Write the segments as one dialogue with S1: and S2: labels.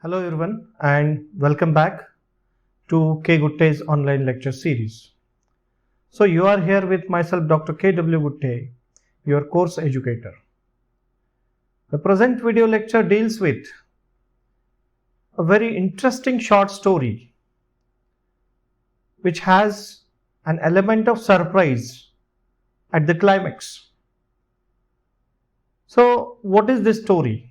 S1: Hello everyone and welcome back to K. Guttay's online lecture series. So you are here with myself Dr. K.W. Guttay, your course educator. The present video lecture deals with a very interesting short story which has an element of surprise at the climax. So what is this story?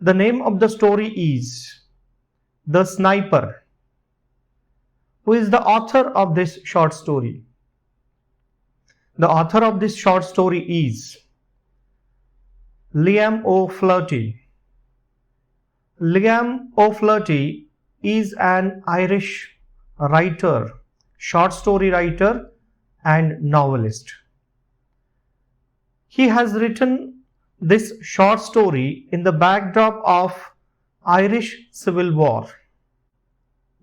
S1: The name of the story is The Sniper. Who is the author of this short story? The author of this short story is Liam O'Flaherty. Liam O'Flaherty is an Irish writer, short story writer and novelist. He has written this short story in the backdrop of Irish Civil War.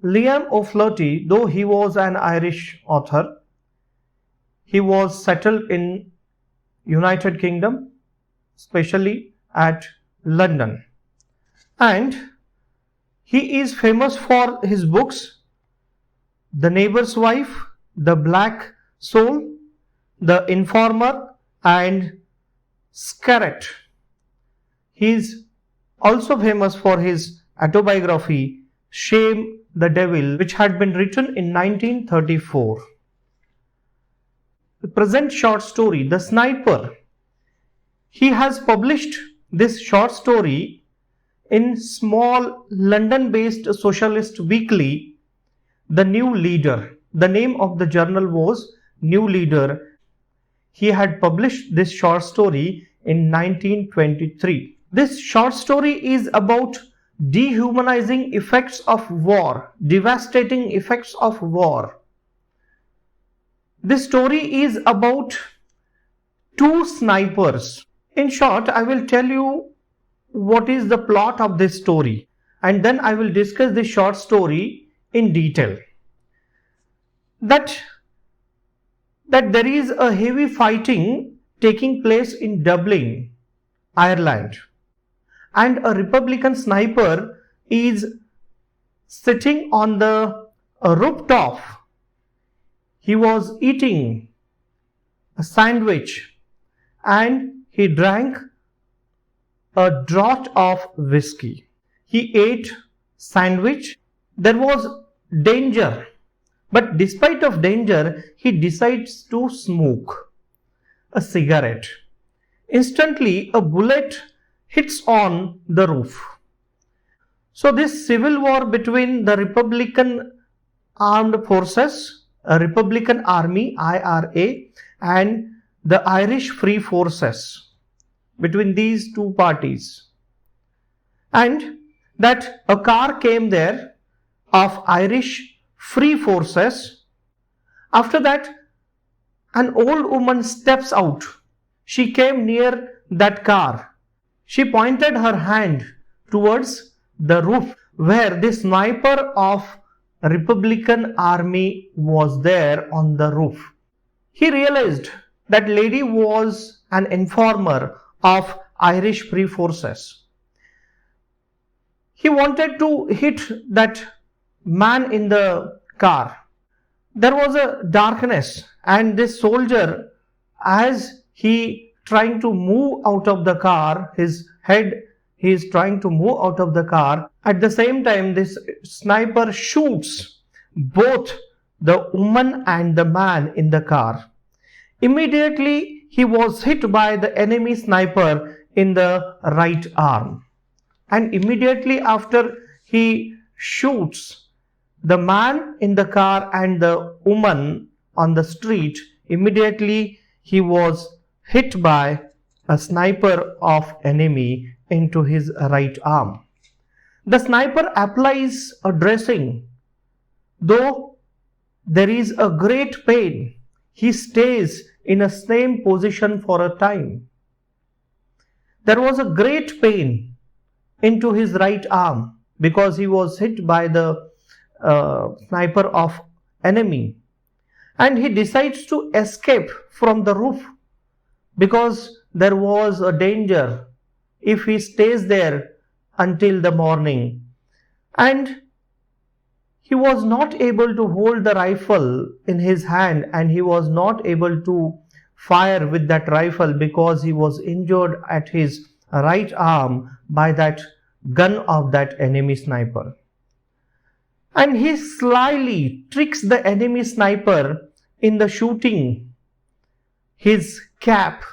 S1: Liam O'Flaherty, though he was an Irish author, he was settled in United Kingdom, especially at London. And he is famous for his books The Neighbor's Wife, The Black Soul, The Informer and Scarrett. He is also famous for his autobiography Shame the Devil, which had been written in 1934. The present short story, The Sniper, he has published this short story in small London-based socialist weekly, The New Leader. The name of the journal was New Leader. He had published this short story in 1923. This short story is about dehumanizing effects of war, devastating effects of war. This story is about two snipers. In short, I will tell you what is the plot of this story and then I will discuss this short story in detail. That there is a heavy fighting taking place in Dublin, Ireland, and a Republican sniper is sitting on the rooftop. He was eating a sandwich and he drank a draught of whiskey. He ate sandwich. There was danger, but despite of danger, he decides to smoke a cigarette. Instantly, a bullet hits on the roof. So this civil war between the Republican Armed Forces, a Republican Army, IRA, and the Irish Free Forces, between these two parties. And that a car came there of Irish Free Forces. After that, an old woman steps out. She came near that car. She pointed her hand towards the roof where the sniper of Republican Army was there on the roof. He realized that lady was an informer of Irish Free Forces. He wanted to hit that man in the car. There was a darkness and this soldier, as he trying to move out of the car, his head, he is trying to move out of the car. At the same time, this sniper shoots both the woman and the man in the car. Immediately, he was hit by the enemy sniper in the right arm. And immediately after he shoots the man in the car and the woman on the street, immediately he was hit by a sniper of enemy into his right arm. The sniper applies a dressing. Though there is a great pain, he stays in a same position for a time. There was a great pain into his right arm because he was hit by the sniper of enemy, and he decides to escape from the roof because there was a danger. If he stays there, until the morning, and he was not able to hold the rifle in his hand, and he was not able to fire with that rifle because he was injured at his right arm by that gun of that enemy sniper. And he slyly tricks the enemy sniper in the shooting his cap,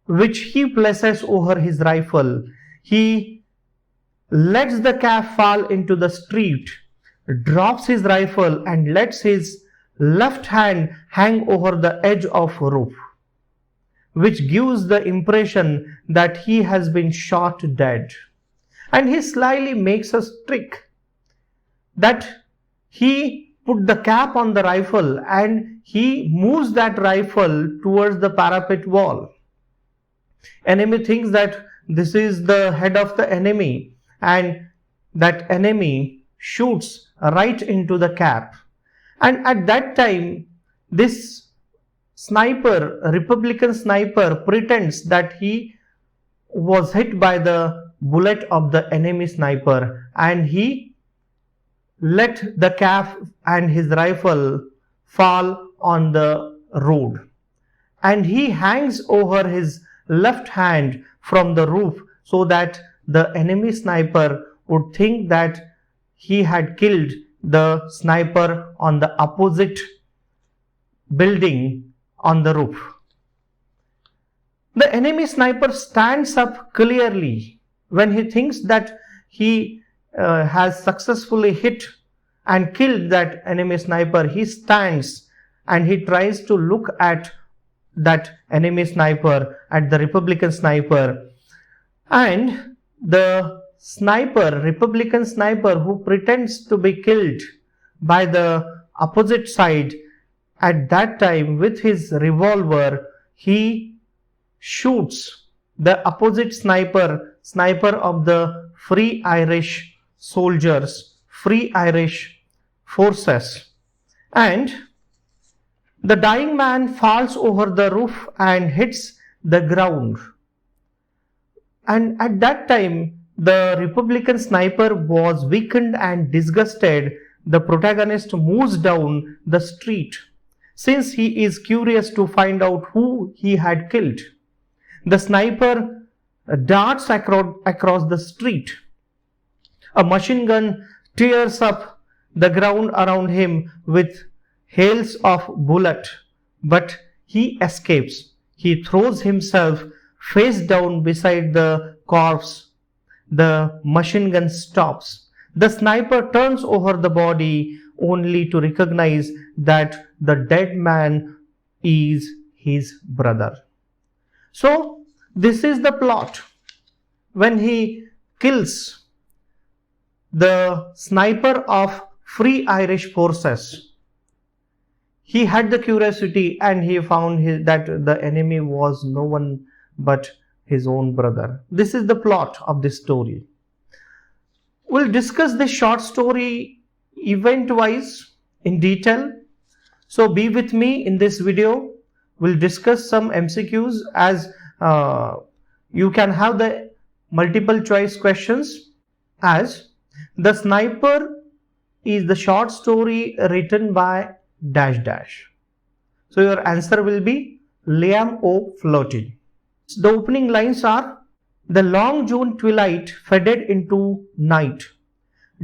S1: which he places over his rifle. He lets the cap fall into the street, drops his rifle, and lets his left hand hang over the edge of a roof, which gives the impression that he has been shot dead. And he slyly makes a trick that he put the cap on the rifle and he moves that rifle towards the parapet wall. Enemy thinks that this is the head of the enemy, and that enemy shoots right into the cap. And at that time, this sniper, Republican sniper, pretends that he was hit by the bullet of the enemy sniper, and he let the cap and his rifle fall on the road, and he hangs over his left hand from the roof so that the enemy sniper would think that he had killed the sniper on the opposite building on the roof. The enemy sniper stands up clearly when he thinks that he has successfully hit and killed that enemy sniper. He stands and he tries to look at that enemy sniper, at the Republican sniper, and the sniper, Republican sniper, who pretends to be killed by the opposite side, at that time with his revolver he shoots the opposite sniper of the Free Irish soldiers, Free Irish forces, and the dying man falls over the roof and hits the ground. And at that time the Republican sniper was weakened and disgusted. The protagonist moves down the street since he is curious to find out who he had killed. The sniper darts across the street. A machine gun tears up the ground around him with hails of bullets, but he escapes. He throws himself face down beside the corpse. The machine gun stops. The sniper turns over the body only to recognize that the dead man is his brother. So this is the plot. When he kills the sniper of Free Irish forces, he had the curiosity and he found that the enemy was no one but his own brother. This is the plot of this story. We'll discuss this short story event-wise in detail. So be with me in this video. We'll discuss some MCQs as you can have the multiple choice questions. As the sniper is the short story written by ... So your answer will be Liam O'Flaherty. The opening lines are: the long June twilight faded into night.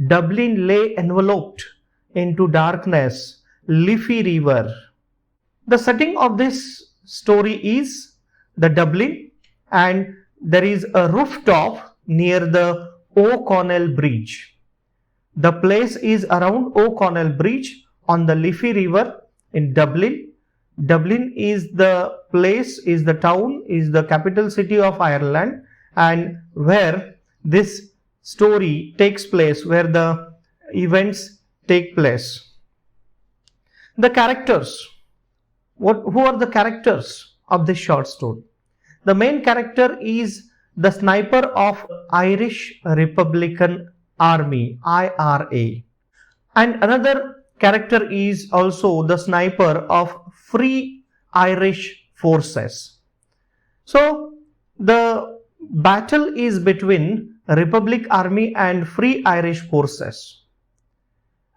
S1: Dublin lay enveloped into darkness, leafy river. The setting of this story is the Dublin, and there is a rooftop near the O'Connell Bridge. The place is around O'Connell Bridge on the Liffey River in Dublin. Dublin is the place, is the town, is the capital city of Ireland, and where this story takes place, where the events take place. The characters. Who are the characters of this short story? The main character is the sniper of Irish Republican Army, IRA, and another character is also the sniper of Free Irish forces. So the battle is between Republic Army and Free Irish Forces,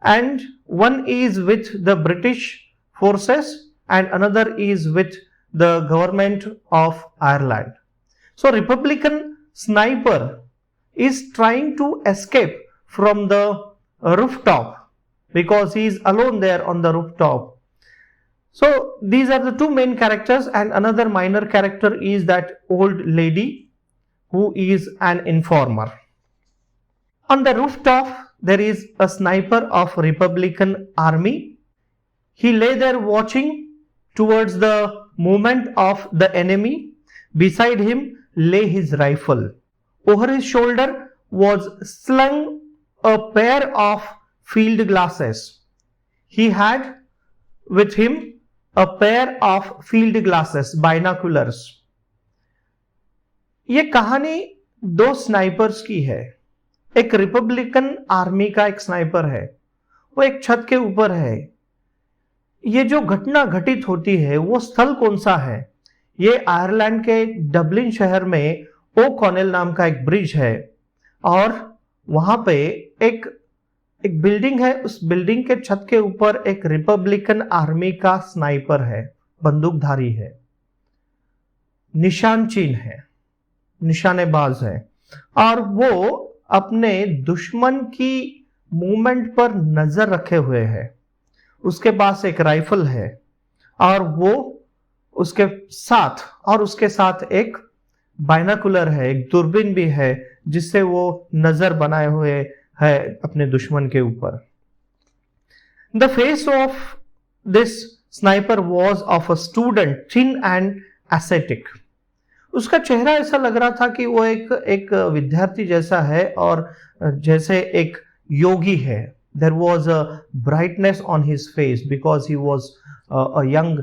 S1: and one is with the British forces and another is with the government of Ireland. So Republican sniper is trying to escape from the rooftop because he is alone there on the rooftop. So these are the two main characters, and another minor character is that old lady who is an informer. On the rooftop there is a sniper of Republican Army. He lay there watching towards the movement of the enemy. Beside him lay his rifle. Over his shoulder was slung a pair of field glasses. He had with him a pair of field glasses, binoculars. ये कहानी दो snipers की है. एक Republican army का एक sniper है, वो एक छत के ऊपर है. ये जो घटना घटित होती है वो स्थल कौन सा है? ये आयरलैंड के डबलिन शहर में ओ कॉनेल नाम का एक ब्रिज है, और वहां पे एक बिल्डिंग है. उस बिल्डिंग के छत के ऊपर एक रिपब्लिकन आर्मी का स्नाइपर है, बंदूकधारी है, निशान चीन है, निशानेबाज है, और वो अपने दुश्मन की मूवमेंट पर नजर रखे हुए है. उसके पास एक राइफल है और वो उसके साथ एक बाइनाकुलर है, एक दूरबीन भी है जिससे वो नजर बनाए हुए है अपने दुश्मन के ऊपर. The face of this sniper was of a student, thin and ascetic. उसका चेहरा ऐसा लग रहा था कि वो एक विद्यार्थी जैसा है और जैसे एक योगी है. There was a brightness on his face because he was a young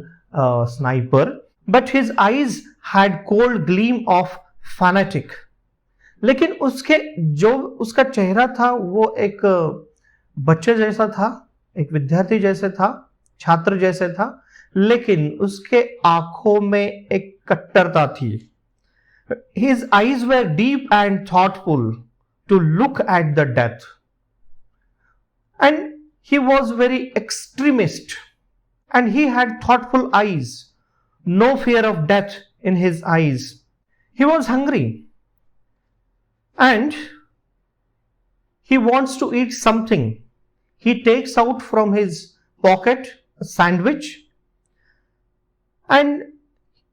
S1: sniper, but his eyes had cold gleam of fanatic. लेकिन उसका चेहरा था वो एक बच्चे जैसा था, एक विद्यार्थी जैसे था, छात्र जैसे था, लेकिन उसके आंखों में एक कट्टरता थी. His eyes were deep and thoughtful to look at the death. And he was very extremist, and he had thoughtful eyes, no fear of death in his eyes. He was hungry and he wants to eat something. He takes out from his pocket a sandwich, and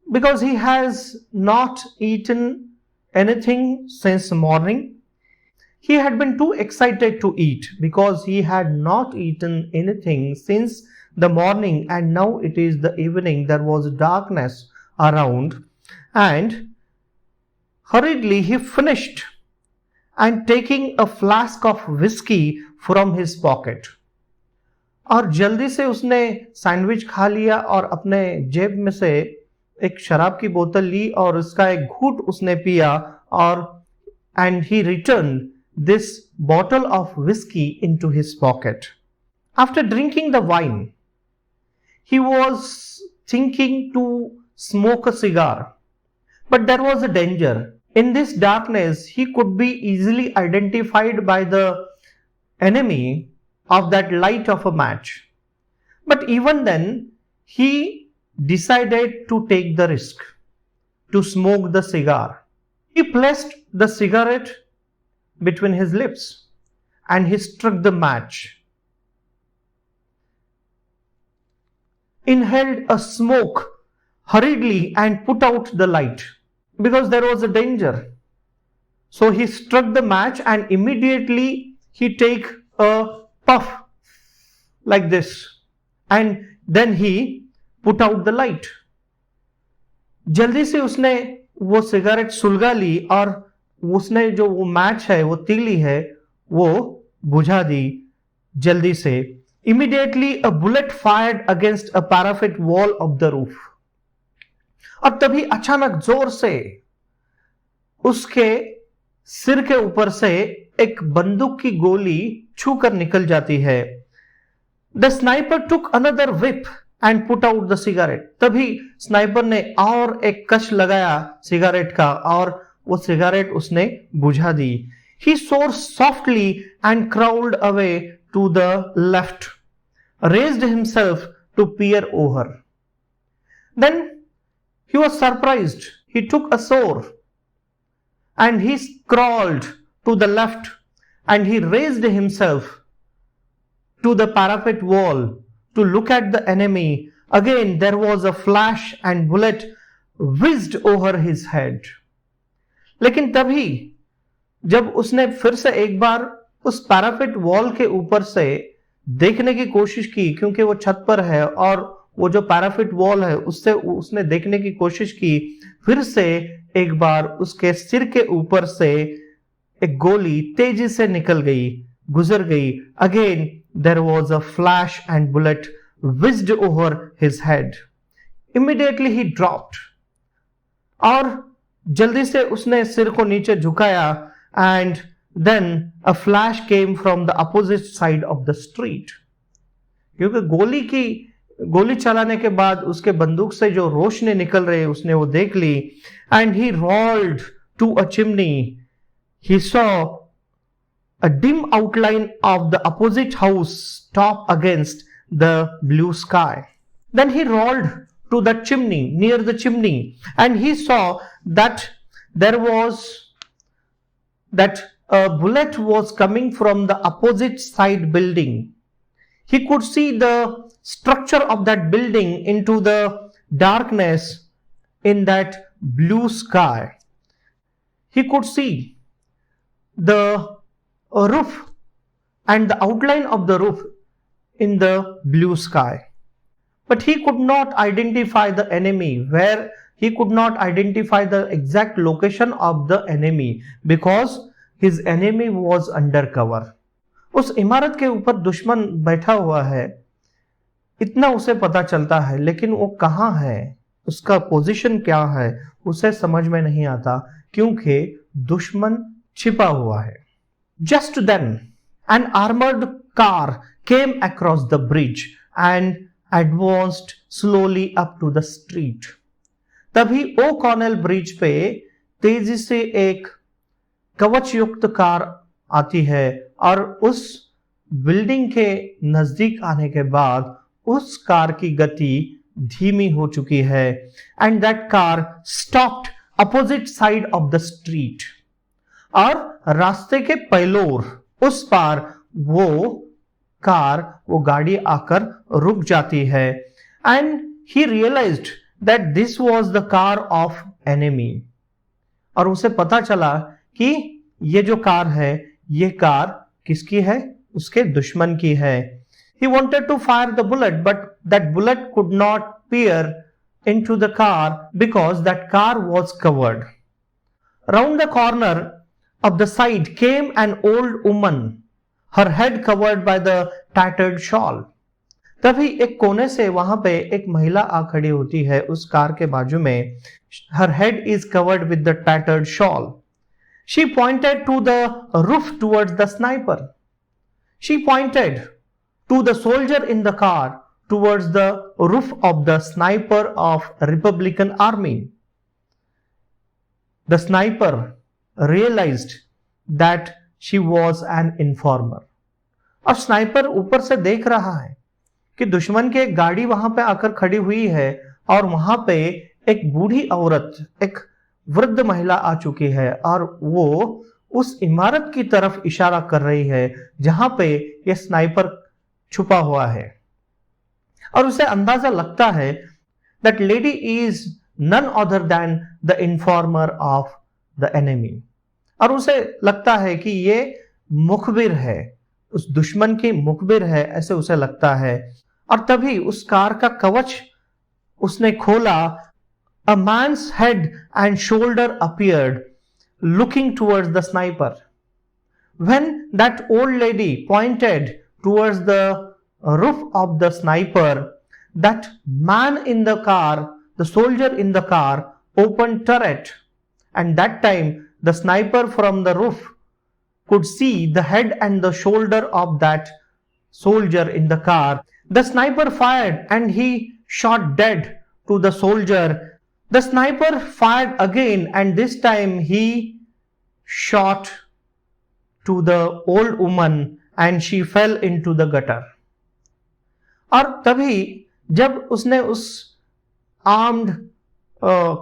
S1: because he has not eaten anything since morning, he had been too excited to eat because he had not eaten anything since the morning, and now it is the evening. There was darkness around, and hurriedly he finished and taking a flask of whiskey from his pocket. और जल्दी से उसने sandwich खा लिया और अपने जेब में से एक शराब की बोतल ली और उसका एक घूंट उसने पिया, और and he returned this bottle of whiskey into his pocket. After drinking the wine, he was thinking to smoke a cigar, but there was a danger. In this darkness, he could be easily identified by the enemy of that light of a match. But even then, he decided to take the risk to smoke the cigar. He placed the cigarette between his lips and he struck the match, inhaled a smoke hurriedly and put out the light because there was a danger. So he struck the match and immediately he take a puff like this, and then he put out the light. जल्दी से उसने वो cigarette सुलगा ली और उसने जो वो match है, वो तीली है, वो बुझा दी जल्दी से. Immediately a bullet fired against a parapet wall of the roof. और तभी अचानक जोर से उसके सिर के ऊपर से एक बंदूक की गोली छूकर निकल जाती है. The sniper took another whip and put out the cigarette. तभी स्नाइपर ने और एक कश लगाया सिगरेट का और वो सिगरेट उसने बुझा दी. He soared softly and crawled away to the left, raised himself to peer over. Then he was surprised. He took a soar and he crawled to the left and he raised himself to the parapet wall to look at the enemy. Again, there was a flash and bullet whizzed over his head. लेकिन तभी जब उसने फिर से एक बार उस parapet wall के ऊपर से देखने की कोशिश की, क्योंकि वो छत पर है और वो जो पैरापेट वॉल है उससे उसने देखने की कोशिश की, फिर से एक बार उसके सिर के ऊपर से एक गोली तेजी से निकल गई, गुजर गई. Again there was a flash and bullet whizzed over his head. Immediately he dropped. और जल्दी से उसने सिर को नीचे झुकाया and then a flash came from the opposite side of the street. क्योंकि गोली चलाने के बाद उसके बंदूक से जो रोशनी निकल रही उसने वो देख ली. And he rolled to a chimney. He saw a dim outline of the opposite house top against the blue sky. Then he rolled to that chimney, near the chimney, and he saw that a bullet was coming from the opposite side building. He could see the structure of that building into the darkness in that blue sky. He could see the roof and the outline of the roof in the blue sky. But he could not identify the enemy, he could not identify the exact location of the enemy because his enemy was under cover. उस इमारत के ऊपर दुश्मन बैठा हुआ है, इतना उसे पता चलता है, लेकिन वो कहाँ है, उसका पोजीशन क्या है, उसे समझ में नहीं आता क्योंकि दुश्मन छिपा हुआ है. Just then, an armored car came across the bridge and advanced slowly up to the street. तभी ओ कॉर्नेल ब्रिज पे तेजी से एक कवच युक्त कार आती है और उस बिल्डिंग के नजदीक आने के बाद उस कार की गति धीमी हो चुकी है. And that car stopped opposite side of the street. और रास्ते के पैलोर उस पार वो गाड़ी आकर रुक जाती है. And he realised that this was the car of enemy. और उसे पता चला कि ये जो कार है, ये कार किसकी है, उसके दुश्मन की है. He wanted to fire the bullet, but that bullet could not peer into the car because that car was covered. Round the corner of the side came an old woman, her head covered by the tattered shawl. तभी एक कोने से वहां पे एक महिला आ खड़ी होती है उस कार के बाजू में. Her head is covered with the tattered shawl. She pointed to the roof towards the sniper. She pointed to the soldier in the car towards the roof of the sniper of Republican Army. The sniper realized that she was an informer. और sniper ऊपर से देख रहा है कि दुश्मन की एक गाड़ी वहां पे आकर खड़ी हुई है और वहां पे एक बूढ़ी औरत, एक वृद्ध महिला आ चुकी है और वो उस इमारत की तरफ इशारा कर रही है जहां पे ये स्नाइपर छुपा हुआ है. और उसे अंदाजा लगता है that lady is none other than the informer of the enemy. और उसे लगता है कि ये मुखबिर है, उस दुश्मन की मुखबिर है, ऐसे उसे लगता है. और तभी उस कार का कवच उसने खोला. A man's head and shoulder appeared, looking towards the sniper. When that old lady pointed towards the roof of the sniper, that man in the car, the soldier in the car, opened turret, and that time the sniper from the roof could see the head and the shoulder of that soldier in the car. The sniper fired and he shot dead to the soldier. The sniper fired again and this time he shot to the old woman and she fell into the gutter. और तभी जब उसने उस armed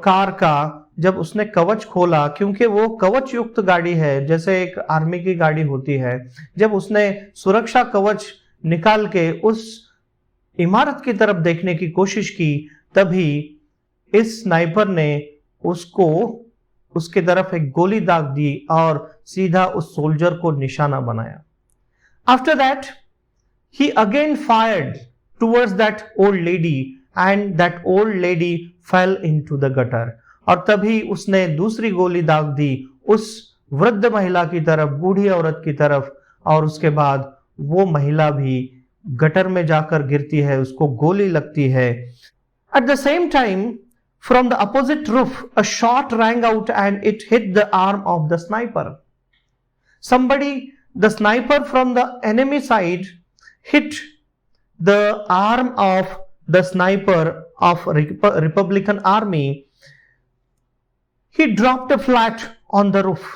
S1: car का जब उसने कवच खोला, क्योंकि वो कवच युक्त गाड़ी है जैसे एक आर्मी की गाड़ी होती है, जब उसने सुरक्षा कवच निकाल के उस इमारत की तरफ देखने की कोशिश की, तभी इस स्नाइपर ने उसको उसके तरफ एक गोली दाग दी और सीधा उस सोल्जर को निशाना बनाया. After that he again fired towards that old lady and that old lady fail into the gutter. और तभी उसने दूसरी गोली दाग दी उस वृद्ध महिला की तरफ, बूढ़ी औरत की तरफ, और उसके बाद वो महिला भी गटर में जाकर गिरती है, उसको गोली लगती है. At the same time from the opposite roof a shot rang out and it hit the arm of the sniper. The sniper from the enemy side hit the arm of the sniper of Republican army. He dropped flat on the roof,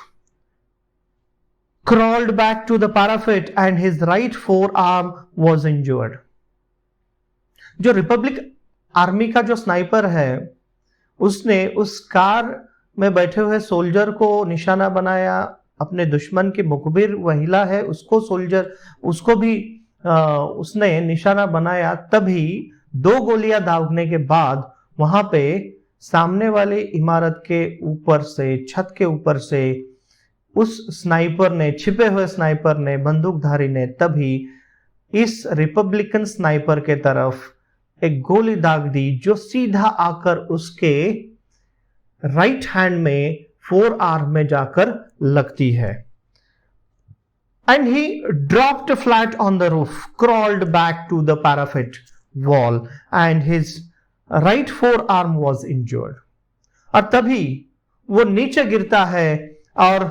S1: crawled back to the parapet and his right forearm was injured. जो Republic army का जो sniper है उसने उस car में बैठे हुए soldier को निशाना बनाया, अपने दुश्मन की मुखबिर महिला है उसको भी उसने निशाना बनाया. तभी 2 गोलियां दागने के बाद वहां पे सामने वाली इमारत के ऊपर से, छत के ऊपर से उस स्नाइपर ने, छिपे हुए स्नाइपर ने, बंदूकधारी ने तभी इस रिपब्लिकन स्नाइपर के तरफ एक गोली दाग दी जो सीधा आकर उसके राइट हैंड में, फोर आर्म में जाकर लगती है. And he dropped flat on the roof, crawled back to the parapet wall and his right forearm was injured. और तभी वो नीचे गिरता है और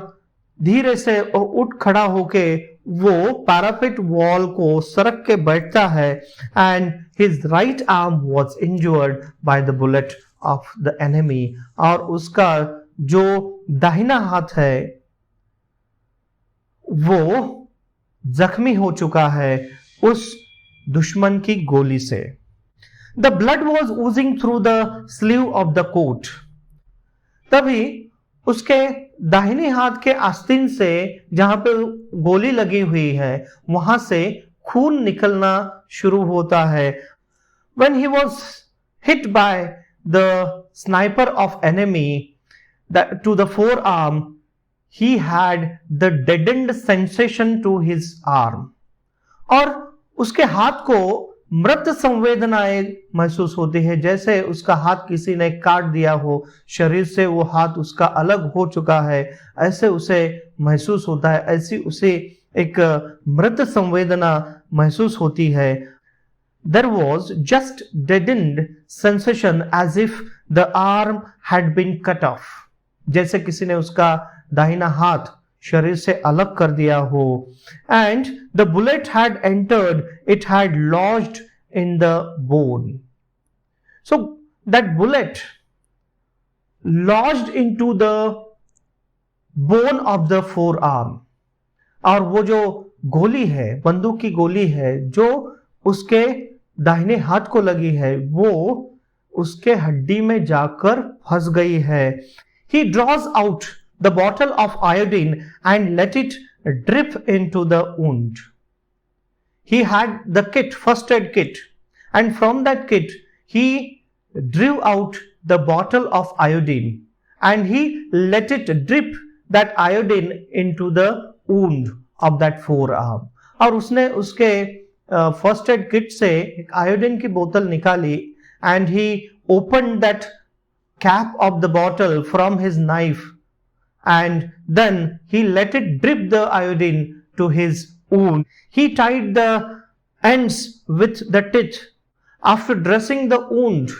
S1: धीरे से उठ खड़ा होके वो पैरापेट वॉल को सरक के बैठता है. And his right arm was injured by the bullet of the enemy. और उसका जो दाहिना हाथ है वो जख्मी हो चुका है उस दुश्मन की गोली से. The blood was oozing through the sleeve of the coat. तभी उसके दाहिने हाथ के आस्तीन से, जहां पे गोली लगी हुई है, वहां से खून निकलना शुरू होता है. When he was hit by the sniper of enemy to the forearm, he had the deadened sensation to his arm. और उसके हाथ को मृत संवेदनाएं महसूस होती है, जैसे उसका हाथ किसी ने काट दिया हो, शरीर से वो हाथ उसका अलग हो चुका है, ऐसे उसे महसूस होता है. ऐसी उसे एक मृत संवेदना महसूस होती है. There was just deadened sensation as if the arm had been cut off. जैसे किसी ने उसका दाहिना हाथ शरीर से अलग कर दिया हो. And the bullet had entered, it had lodged in the bone. So that bullet lodged into the bone of the forearm. और वो जो गोली है, बंदूक की गोली है जो उसके दाहिने हाथ को लगी है, वो उसके हड्डी में जाकर फंस गई है. He draws out the bottle of iodine and let it drip into the wound. He had the kit, first aid kit, and from that kit he drew out the bottle of iodine and he let it drip that iodine into the wound of that forearm. और उसने उसके first aid kit से एक iodine की बोतल निकाली and he opened that cap of the bottle from his knife and then he let it drip the iodine to his wound. He tied the ends with the tit. After dressing the wound,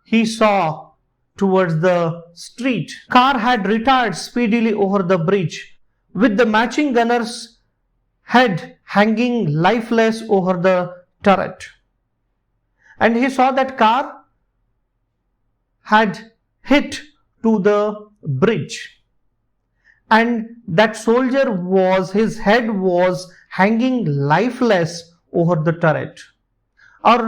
S1: he saw towards the street. Car had retired speedily over the bridge with the matching gunner's head hanging lifeless over the turret. And he saw that car had hit to the bridge and that soldier was, his head was hanging lifeless over the turret. और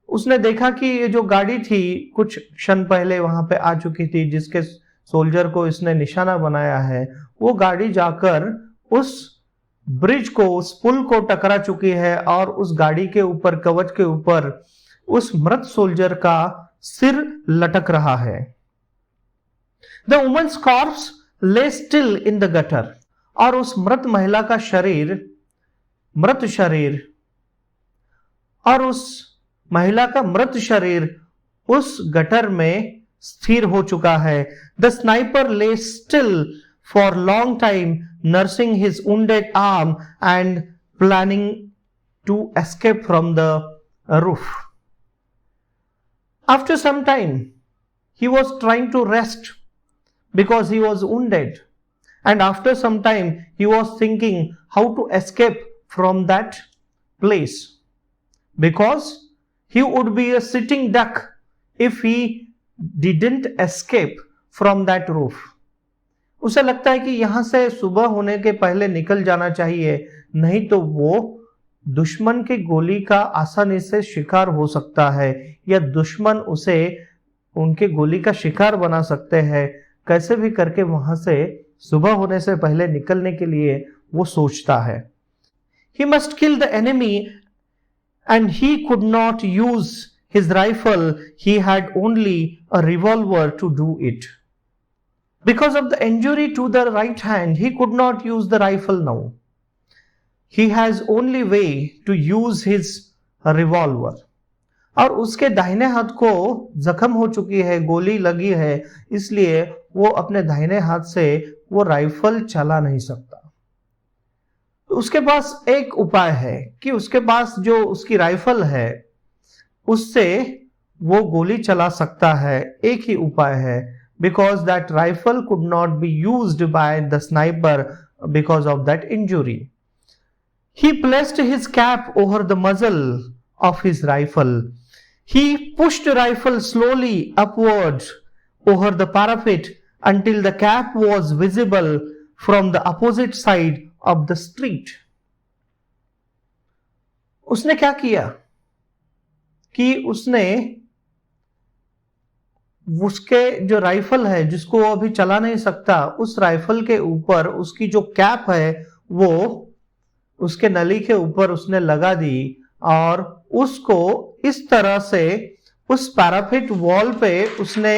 S1: उसने देखा कि ये जो गाड़ी थी कुछ क्षण पहले वहां पे आ चुकी थी, जिसके सोल्जर को इसने निशाना बनाया है, वो गाड़ी जाकर उस ब्रिज को, उस पुल को टकरा चुकी है और उस गाड़ी के ऊपर, कवच के ऊपर उस मृत सोल्जर का सिर लटक रहा है. द वुमन्स कॉर्प्स ले स्टिल इन द गटर. और उस मृत महिला का शरीर, मृत शरीर, और उस महिला का मृत शरीर उस गटर में स्थिर हो चुका है. द स्नाइपर ले still for long time, nursing his wounded arm and planning to escape from the roof. After some time, he was trying to rest because he was wounded, and after some time he was thinking how to escape from that place, because he would be a sitting duck if he didn't escape from that roof. उसे लगता है कि यहां से सुबह होने के पहले निकल जाना चाहिए, नहीं तो वो दुश्मन की गोली का आसानी से शिकार हो सकता है, या दुश्मन उसे उनके गोली का शिकार बना सकते हैं. कैसे भी करके वहां से सुबह होने से पहले निकलने के लिए वो सोचता है. He must kill the enemy and he could not use his rifle. He had only a revolver to do it. Because of the injury to the right hand, he could not use the rifle now. He has only way to use his revolver. और उसके दाहिने हाथ को जख्म हो चुकी है, गोली लगी है, इसलिए वो अपने दाहिने हाथ से वो राइफल चला नहीं सकता. उसके पास एक उपाय है कि उसके पास जो उसकी राइफल है उससे वो गोली चला सकता है. एक ही उपाय है, because that rifle could not be used by the sniper because of that injury. He placed his cap over the muzzle of his rifle. He pushed the rifle slowly upward over the parapet until the cap was visible from the opposite side of the street. उसने क्या किया कि उसने उसके जो rifle है जिसको वो अभी चला नहीं सकता, उस राइफल के ऊपर उसकी जो कैप है वो उसके नली के ऊपर उसने लगा दी और उसको इस तरह से उस पैराफिट वॉल पे उसने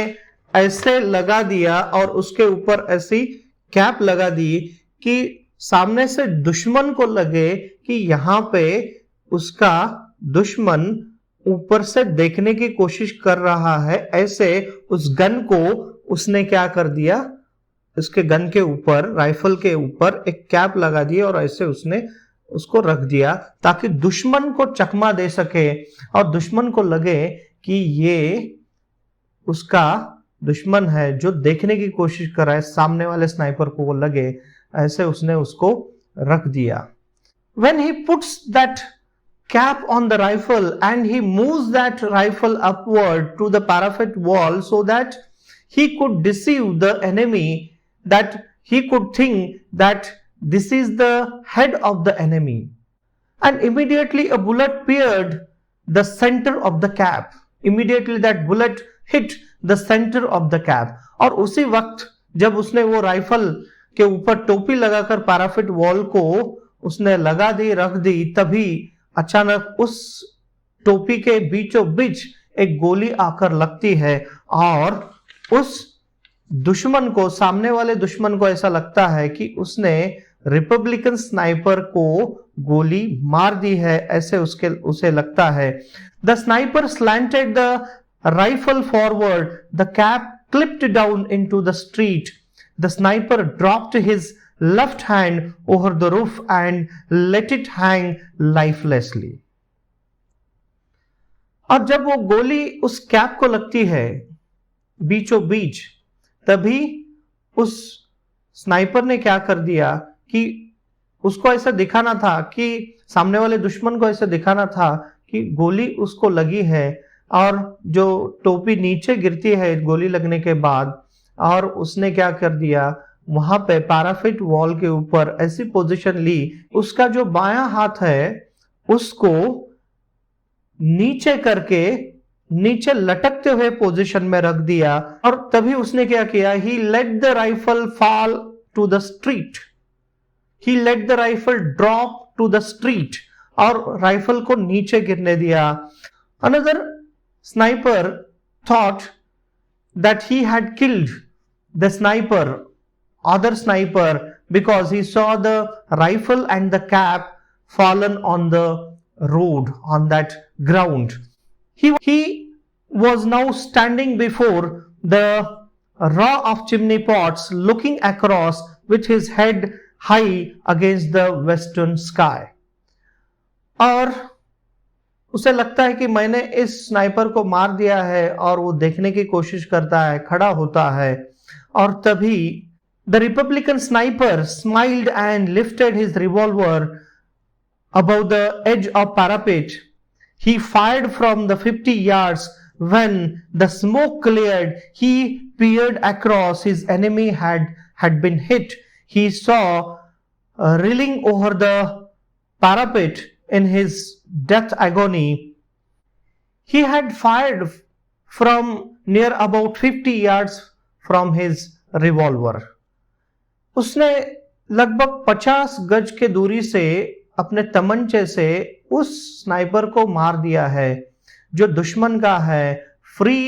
S1: ऐसे लगा दिया और उसके ऊपर ऐसी कैप लगा दी कि सामने से दुश्मन को लगे कि यहां पे उसका दुश्मन ऊपर से देखने की कोशिश कर रहा है. ऐसे उस गन को उसने क्या कर दिया, उसके गन के ऊपर, राइफल के ऊपर एक कैप लगा दी और ऐसे उसने उसको रख दिया ताकि दुश्मन को चकमा दे सके और दुश्मन को लगे कि ये उसका दुश्मन है जो देखने की कोशिश कर रहा है, सामने वाले स्नाइपर को वो लगे, ऐसे उसने उसको रख दिया. When he puts that cap on the rifle and he moves that rifle upward to the parapet wall so that he could deceive the enemy, that he could think that this is the head of the enemy, and immediately a bullet pierced the center of the cap. Immediately that bullet hit the center of the cap. और उसी वक्त जब उसने वो rifle के ऊपर टोपी लगाकर पैराफिट वॉल को उसने लगा दी, रख दी, तभी अचानक उस टोपी के बीचों बीच एक गोली आकर लगती है और उस दुश्मन को, सामने वाले दुश्मन को ऐसा लगता है कि उसने रिपब्लिकन स्नाइपर को गोली मार दी है, ऐसे उसे लगता है. The sniper slanted the rifle forward, the cap clipped down into the street. The sniper dropped his left hand over the roof and let it hang lifelessly. और जब वो गोली उस कैप को लगती है बीचों बीच, तभी उस स्नाइपर ने क्या कर दिया कि उसको ऐसा दिखाना था कि सामने वाले दुश्मन को ऐसा दिखाना था कि गोली उसको लगी है और जो टोपी नीचे गिरती है गोली लगने के बाद, और उसने क्या कर दिया, वहां पे पैराफिट वॉल के ऊपर ऐसी पोजीशन ली, उसका जो बायां हाथ है उसको नीचे करके नीचे लटकते हुए पोजीशन में रख दिया, और तभी उसने क्या किया, he let the rifle fall to the street, he let the rifle drop to the street, और राइफल को नीचे गिरने दिया। Another sniper thought that he had killed the sniper, other sniper, because he saw the rifle and the cap fallen on the road, on that ground. He was now standing before the row of chimney pots, looking across with his head high against the western sky. और उसे लगता है कि मैंने इस sniper को मार दिया है, और वो देखने की कोशिश करता है, खड़ा होता है, और तभी the Republican sniper smiled and lifted his revolver above the edge of parapet. He fired from the 50 yards. When the smoke cleared, he peered across. His enemy had been hit. He saw reeling over the parapet in his death agony. He had fired from near about 50 yards from his revolver. उसने लगभग 50 गज के दूरी से अपने तमंचे से उस sniper को मार दिया है, जो दुश्मन का है, फ्री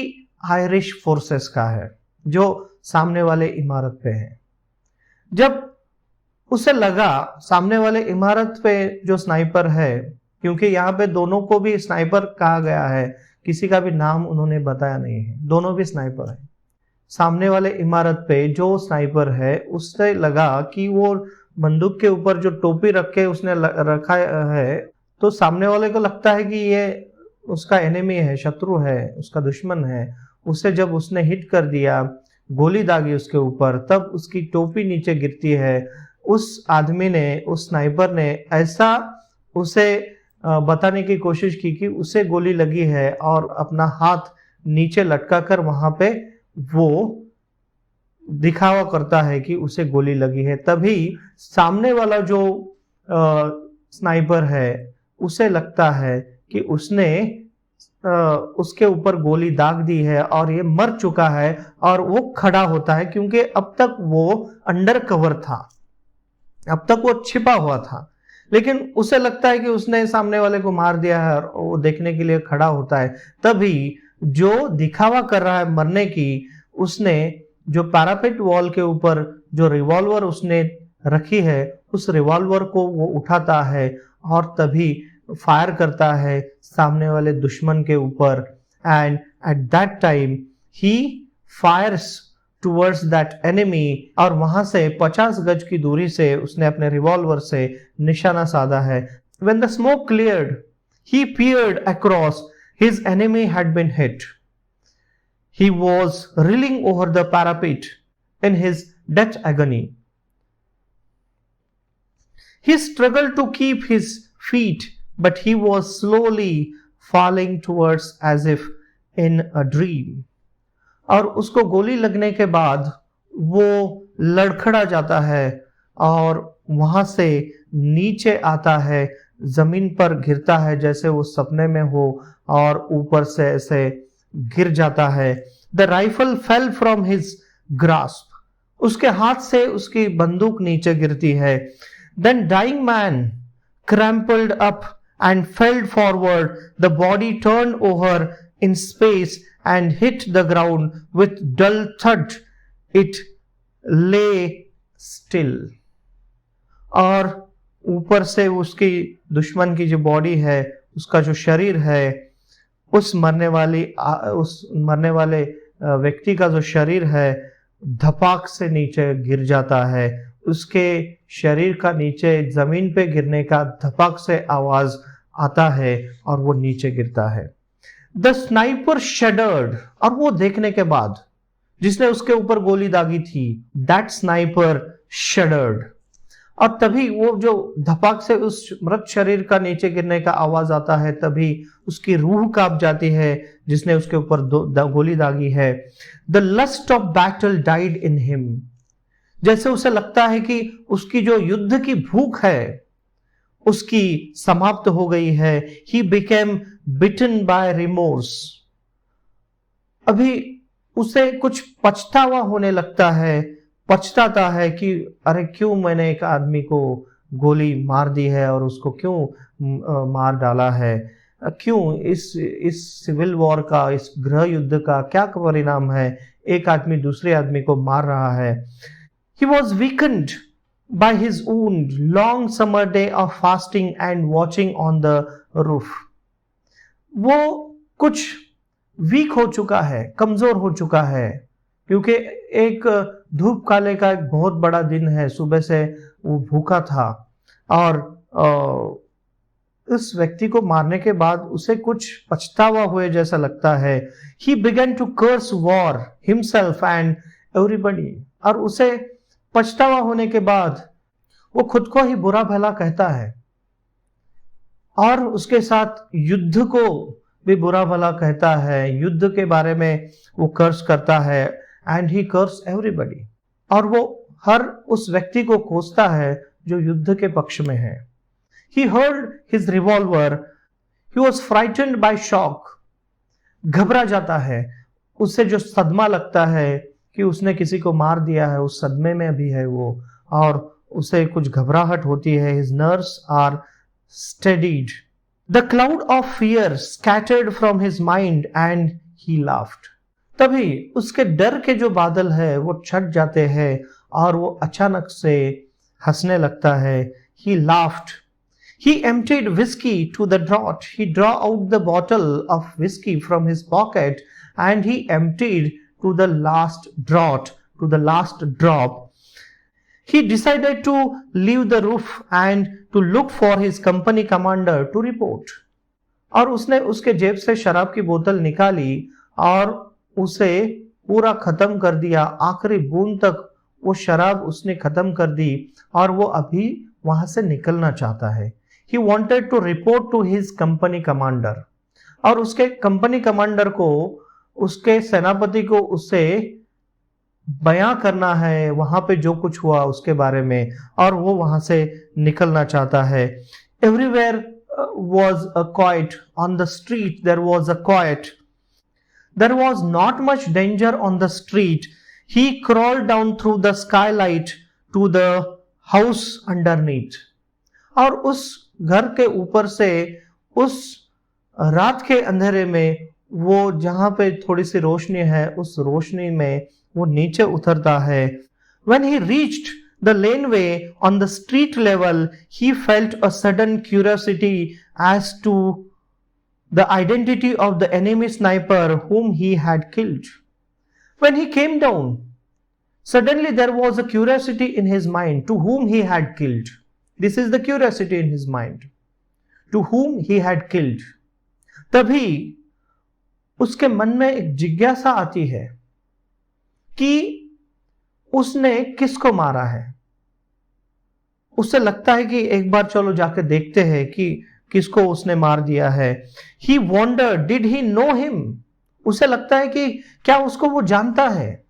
S1: आयरिश फोर्सेस का है, जो सामने वाले इमारत पे है। जब उसे लगा सामने वाले इमारत पे जो स्नाइपर है, क्योंकि यहाँ पे दोनों को भी स्नाइपर कहा गया है, किसी का भी नाम उन्होंने बताया नहीं है, दोनों भी स्नाइपर है। सामने वाले इमारत पे जो स्नाइपर है, उससे लगा कि वो बंदूक के ऊपर जो टोपी रख के उसने रखा है, तो सामने वाले को लगता है कि ये उसका एनिमी है, शत्रु है, उसका दुश्मन है। उसे जब उसने हिट कर दिया, गोली दागी उसके ऊपर, तब उसकी टोपी नीचे गिरती है। उस आदमी ने, उस स्नाइपर ने ऐसा उसे बताने की कोशिश की कि उसे गोली लगी है, और अपना हाथ नीचे लटका कर वहां पे वो दिखावा करता है कि उसे गोली लगी है। तभी सामने वाला जो स्नाइपर है, उसे लगता है कि उसने उसके ऊपर गोली दाग दी है और ये मर चुका है, और वो खड़ा होता है, क्योंकि अब तक वो अंडर कवर था, अब तक वो छिपा हुआ था। लेकिन उसे लगता है कि उसने सामने वाले को मार दिया है, और वो देखने के लिए खड़ा होता है। तभी जो दिखावा कर रहा है मरने की, उसने जो पैरापेट वॉल के ऊपर जो रिवॉल्वर उसने रखी है, उस रिवॉल्वर को वो उठाता है और तभी फायर करता है सामने वाले दुश्मन के ऊपर। And at that time he fires towards that enemy, और वहां से 50 गज की दूरी से उसने अपने रिवॉल्वर से निशाना साधा है। When the smoke cleared, he peered across. His enemy had been hit. He was reeling over the parapet in his death agony. He struggled to keep his feet, but he was slowly falling towards as if in a dream. और उसको गोली लगने के बाद वो लड़खड़ा जाता है और वहां से नीचे आता है, जमीन पर गिरता है जैसे वो सपने में हो, और ऊपर से ऐसे गिर जाता है। The rifle fell from his grasp, उसके हाथ से उसकी बंदूक नीचे गिरती है। Then dying man crumpled up and fell forward, the body turn over in space and hit the ground with dull thud. It lay still. और ऊपर से उसकी दुश्मन की जो बॉडी है, उसका जो शरीर है, उस मरने वाले व्यक्ति का जो शरीर है, धपाक से नीचे गिर जाता है। उसके शरीर का नीचे जमीन पे गिरने का धपाक से आवाज आता है और वो नीचे गिरता है। द स्नाइपर शडर्ड, और वो देखने के बाद, जिसने उसके ऊपर गोली दागी थी, दैट स्नाइपर शडर्ड, और तभी वो जो धपाक से उस मृत शरीर का नीचे गिरने का आवाज आता है, तभी उसकी रूह कांप जाती है जिसने उसके ऊपर गोली दागी है। The lust of battle died in him, जैसे उसे लगता है कि उसकी जो युद्ध की भूख है उसकी समाप्त हो गई है। He became bitten by remorse. अभी उसे कुछ पछतावा होने लगता है, पछताता है कि अरे क्यों मैंने एक आदमी को गोली मार दी है और उसको क्यों मार डाला है, क्यों इस सिविल वॉर का, इस गृह युद्ध का क्या परिणाम है, एक आदमी दूसरे आदमी को मार रहा है। He was weakened by his wound, long summer day of fasting and watching on the roof. वो कुछ वीक हो चुका है, कमजोर हो चुका है, क्योंकि एक धूप काले का एक बहुत बड़ा दिन है, सुबह से वो भूखा था और इस व्यक्ति को मारने के बाद उसे कुछ पछतावा हुए जैसा लगता है। He began to curse war himself and everybody. और उसे पछतावा होने के बाद वो खुद को ही बुरा भला कहता है और उसके साथ युद्ध को भी बुरा भला कहता है, युद्ध के बारे में वो कर्स करता है। एंड ही कर्स एवरीबडी, और वो हर उस व्यक्ति को कोसता है जो युद्ध के पक्ष में है। He heard his revolver. He was frightened by shock. घबरा जाता है, उसे जो सदमा लगता है कि उसने किसी को मार दिया है, उस सदमे में भी है वो, और उसे कुछ घबराहट होती है। His nerves are steadied. The cloud of fear scattered from his mind and he laughed. तभी उसके डर के जो बादल है वो छट जाते हैं और वो अचानक से हंसने लगता है। He laughed. He emptied whiskey to the draught. He drew out the bottle of whiskey from his pocket and he emptied to the last draught, to the last drop. He decided to leave the roof and to look for his company commander to report. और उसने उसके जेब से शराब की बोतल निकाली और उसे पूरा खत्म कर दिया, आखिरी बूंद तक वो शराब उसने खत्म कर दी और वो अभी वहां से निकलना चाहता है। He wanted to report to his company commander. और उसके कंपनी कमांडर को, उसके सेनापति को उससे बयां करना है वहां पे जो कुछ हुआ उसके बारे में, और वो वहां से निकलना चाहता है। Everywhere was a quiet. On the street there was a quiet. There was not much danger on the street. He crawled down through the skylight to the house underneath. और उस घर के ऊपर से उस रात के अंधेरे में वो जहां पे थोड़ी सी रोशनी है उस रोशनी में वो नीचे उतरता है। When he reached the laneway on the street level, he felt a sudden curiosity as to the identity of the enemy sniper whom he had killed. When he came down, suddenly there was a curiosity in his mind to whom he had killed. This is the curiosity in his mind, to whom he had killed. तभी उसके मन में एक जिज्ञासा आती है कि उसने किसको मारा है। उससे लगता है कि एक बार चलो जाके देखते हैं कि किसको उसने मार दिया है। He wondered, did he know him? उसे लगता है कि क्या उसको वो जानता है।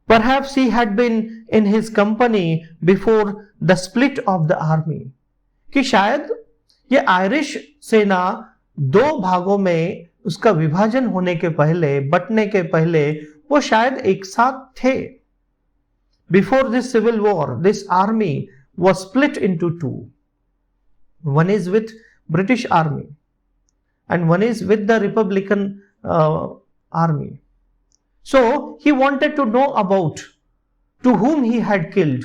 S1: Perhaps he had been in his company before the split of the army. कि शायद ये आयरिश सेना दो भागों में उसका विभाजन होने के पहले, बंटने के पहले वो शायद एक साथ थे। Before this civil war, this army was split into two. One is with British army and one is with the Republican army. So he wanted to know about to whom he had killed.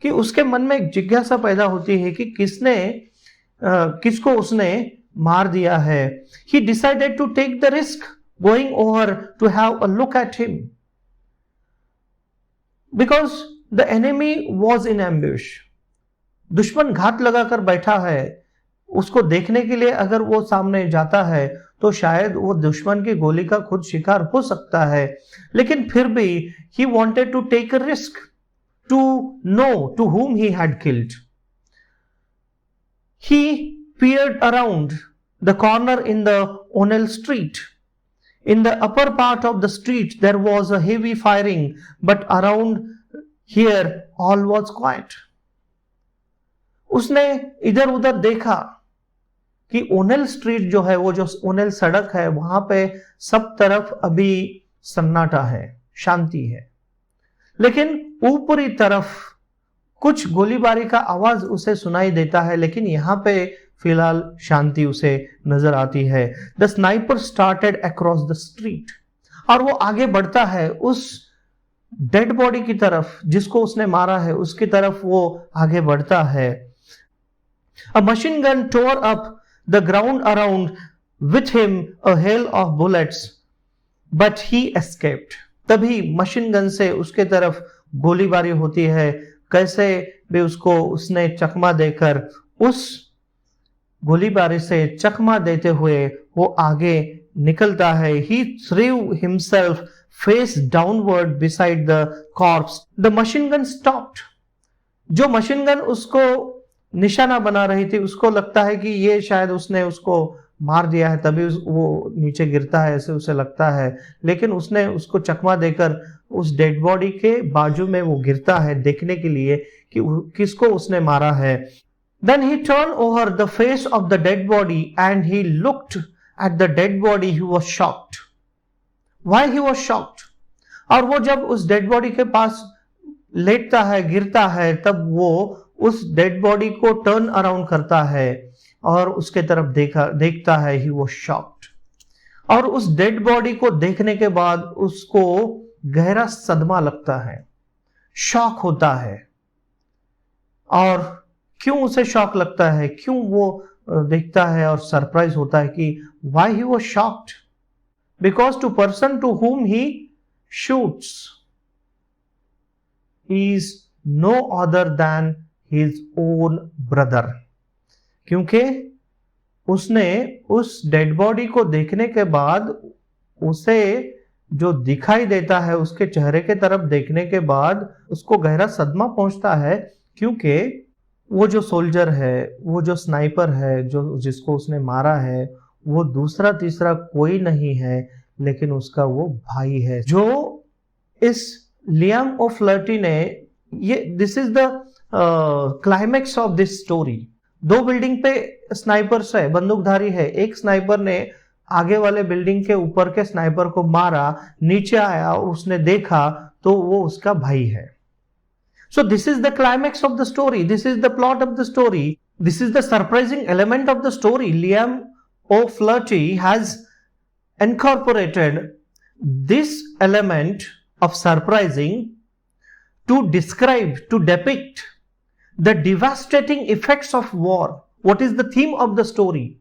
S1: कि उसके मन में एक जिज्ञासा पैदा होती है कि किसको उसने मार दिया है। He decided to take the risk going over to have a look at him because the enemy was in ambush. दुश्मन घात लगाकर बैठा है, उसको देखने के लिए अगर वो सामने जाता है तो शायद वो दुश्मन की गोली का खुद शिकार हो सकता है, लेकिन फिर भी he wanted to take a risk to know to whom he had killed. He peered around the corner in the O'Neill Street. In the upper part of the street there was a heavy firing, but around Here all was quiet. उसने इधर उधर देखा कि O'Neill street जो है, वो जो O'Neill सड़क है, वहां पे सब तरफ अभी सन्नाटा है, शांति है, लेकिन ऊपरी तरफ कुछ गोलीबारी का आवाज उसे सुनाई देता है, लेकिन यहां पे फिलहाल शांति उसे नजर आती है। The sniper started across the street, और वो आगे बढ़ता है उस डेड बॉडी की तरफ, जिसको उसने मारा है उसकी तरफ वो आगे बढ़ता है। A machine gun tore up the ground around with him, a hail of bullets, but he escaped. तभी मशीन गन से उसके तरफ गोलीबारी होती है, कैसे भी उसको उसने चकमा देकर, उस गोलीबारी से चकमा देते हुए वो आगे निकलता है। He threw himself face downward beside the corpse. The machine gun stopped. जो मशीन गन उसको निशाना बना रही थी, उसको लगता है कि ये शायद उसने उसको मार दिया है, तभी वो नीचे गिरता है, ऐसे उसे लगता है, लेकिन उसने उसको चकमा देकर उस डेड बॉडी के बाजू में वो गिरता है देखने के लिए कि किसको उसने मारा है। Then he turned over the face of the dead body and he looked at the dead body. He was shocked. Why he was shocked? और वो जब उस डेड बॉडी के पास लेटता है, गिरता है, तब वो उस डेड बॉडी को टर्न अराउंड करता है और उसके तरफ देखता है। ही वाज शॉक्ड, और उस डेड बॉडी को देखने के बाद उसको गहरा सदमा लगता है, शॉक होता है। और क्यों उसे शॉक लगता है, क्यों वो देखता है और सरप्राइज होता है कि why he was shocked? Because to person to whom he shoots is no other than his own brother. क्योंकि उसने उस डेड बॉडी को देखने के बाद उसे जो दिखाई देता है, उसके चेहरे के तरफ देखने के बाद उसको गहरा सदमा पहुंचता है, क्योंकि वो जो सोल्जर है, वो जो स्नाइपर है, जो जिसको उसने मारा है, वो दूसरा तीसरा कोई नहीं है, लेकिन उसका वो भाई है। जो इस लियाम ओफ्लर्टी ने, ये this is the climax of this story. दो बिल्डिंग पे स्नाइपर्स है, बंदूकधारी है, एक स्नाइपर ने आगे वाले बिल्डिंग के ऊपर के स्नाइपर को मारा, नीचे आया और उसने देखा तो वो उसका भाई है। So this is the climax of the story, this is the plot of the story, this is the surprising element of the story. Liam O'Flaherty has incorporated this element of surprising to describe, to depict the devastating effects of war. What is the theme of the story?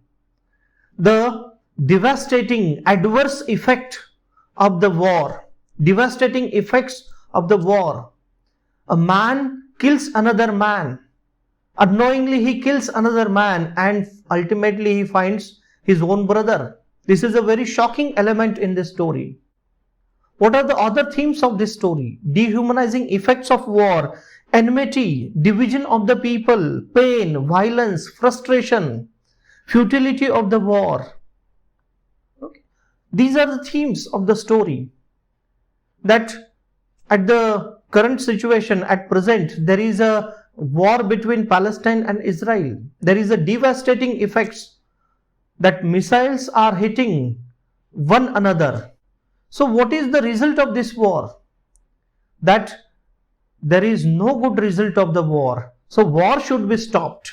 S1: The devastating adverse effect of the war, devastating effects of the war. A man kills another man, unknowingly he kills another man, and ultimately he finds his own brother. This is a very shocking element in this story. What are the other themes of this story? Dehumanizing effects of war, enmity, division of the people, pain, violence, frustration, futility of the war. Okay. These are the themes of the story. That at the current situation, at present, there is a war between Palestine and Israel. There is a devastating effects that missiles are hitting one another. So what is the result of this war? That there is no good result of the war. So war should be stopped.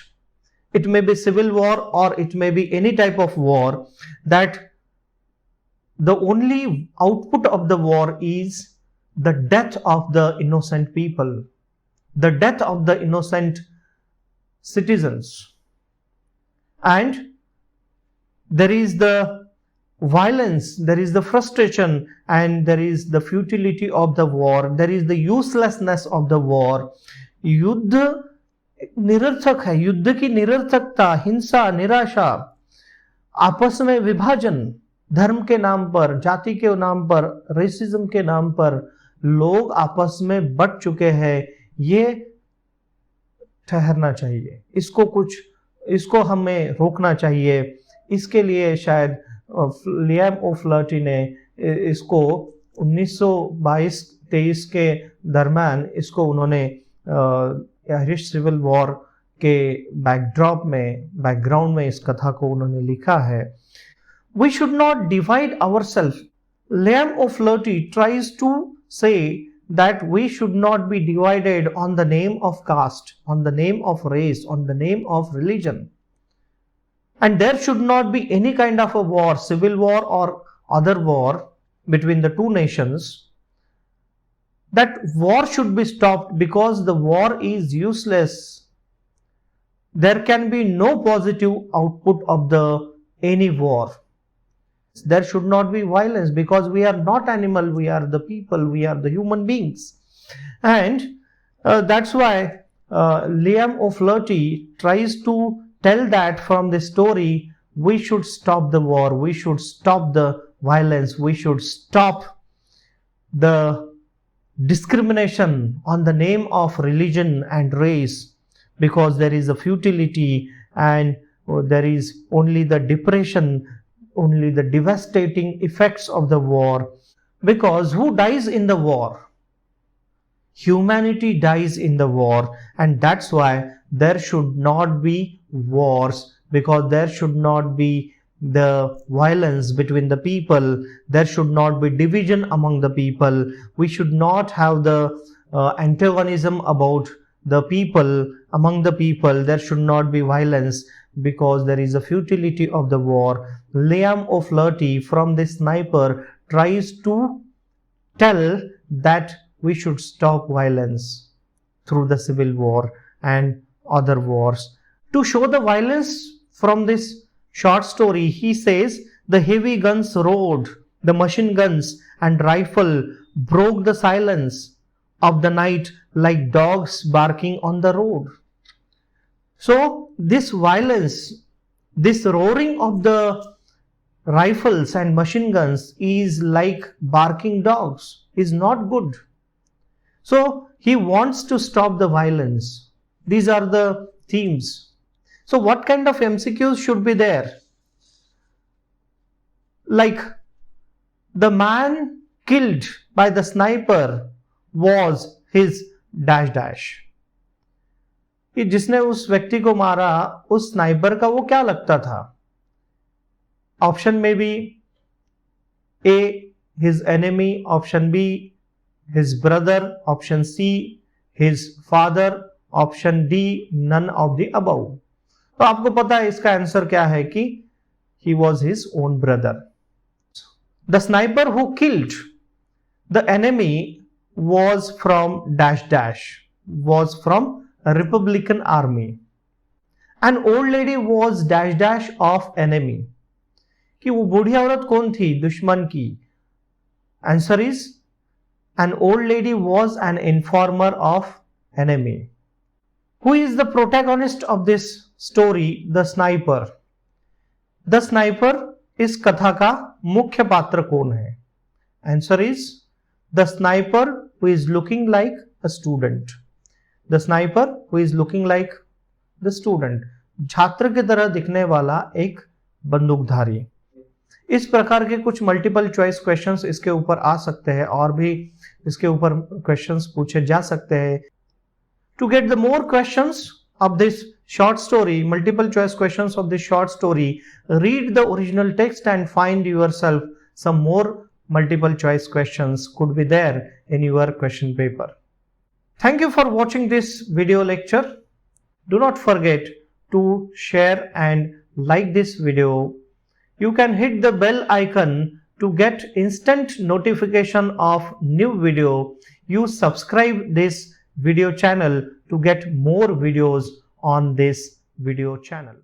S1: It may be civil war or it may be any type of war. That the only output of the war is the death of the innocent people, the death of the innocent citizens. And there is the violence, there is the frustration, and there is the futility of the war, there is the uselessness of the war. युद्ध निरर्थक है, युद्ध की निरर्थकता, हिंसा, निराशा, आपस में विभाजन, धर्म के नाम पर, जाति के नाम पर, रेसिज्म के नाम पर लोग आपस में बट चुके हैं। ये ठहरना चाहिए, इसको हमें रोकना चाहिए। इसके लिए शायद लियाम ओफ्लर्टी ने इसको 1922 1923 के दरम्यान इसको उन्होंने आयरिश सिविल वॉर के बैकग्राउंड में इस कथा को उन्होंने लिखा है. We should not divide ourselves. Liam O'Flaherty tries to say that we should not be divided on the name of caste, on the name of race, on the name of religion. And there should not be any kind of a war, civil war or other war between the two nations. That war should be stopped because the war is useless. There can be no positive output of any war. There should not be violence because we are not animal, we are the people, we are the human beings. And that's why Liam O'Flaherty tries to tell that from this story, we should stop the war, we should stop the violence, we should stop the discrimination on the name of religion and race, because there is a futility and there is only the depression, only the devastating effects of the war. Because who dies in the war? Humanity dies in the war, and that's why there should not be wars, because there should not be the violence between the people, there should not be division among the people, we should not have the antagonism about the people, among the people, there should not be violence because there is a futility of the war. Liam O'Flaherty from this sniper tries to tell that we should stop violence through the civil war and other wars. To show the violence from this short story, he says the heavy guns roared, the machine guns and rifle broke the silence of the night like dogs barking on the road. So this violence, this roaring of the rifles and machine guns is like barking dogs, is not good. So he wants to stop the violence. These are the themes. So what kind of MCQs should be there? Like, the man killed by the sniper was his dash dash. कि जिसने उस व्यक्ति को मारा, उस sniper का वो क्या लगता था? ऑप्शन में B A his enemy, option B his brother, option C his father, option D none of the above. तो आपको पता है इसका आंसर क्या है कि he was his own brother. The sniper who killed the enemy was from dash dash, was from a Republican army. An old lady was dash dash of enemy. कि वो बूढ़ी औरत कौन थी दुश्मन की? Answer is, an old lady was an informer of enemy. Who is the protagonist of this story? The sniper. The sniper इस कथा का मुख्य पात्र कौन है? Answer is, the sniper who is looking like a student. The sniper who is looking like the student. छात्र की तरह दिखने वाला एक बंदूकधारी. इस प्रकार के कुछ मल्टीपल चॉइस क्वेश्चंस इसके ऊपर आ सकते हैं और भी इसके ऊपर क्वेश्चंस पूछे जा सकते हैं. To get the more questions of this short story, multiple choice questions of this short story, read the original text and find yourself some more multiple choice questions could be there in your question paper. Thank you for watching this video lecture. Do not forget to share and like this video. You can hit the bell icon to get instant notification of new video. You subscribe this video channel to get more videos on this video channel.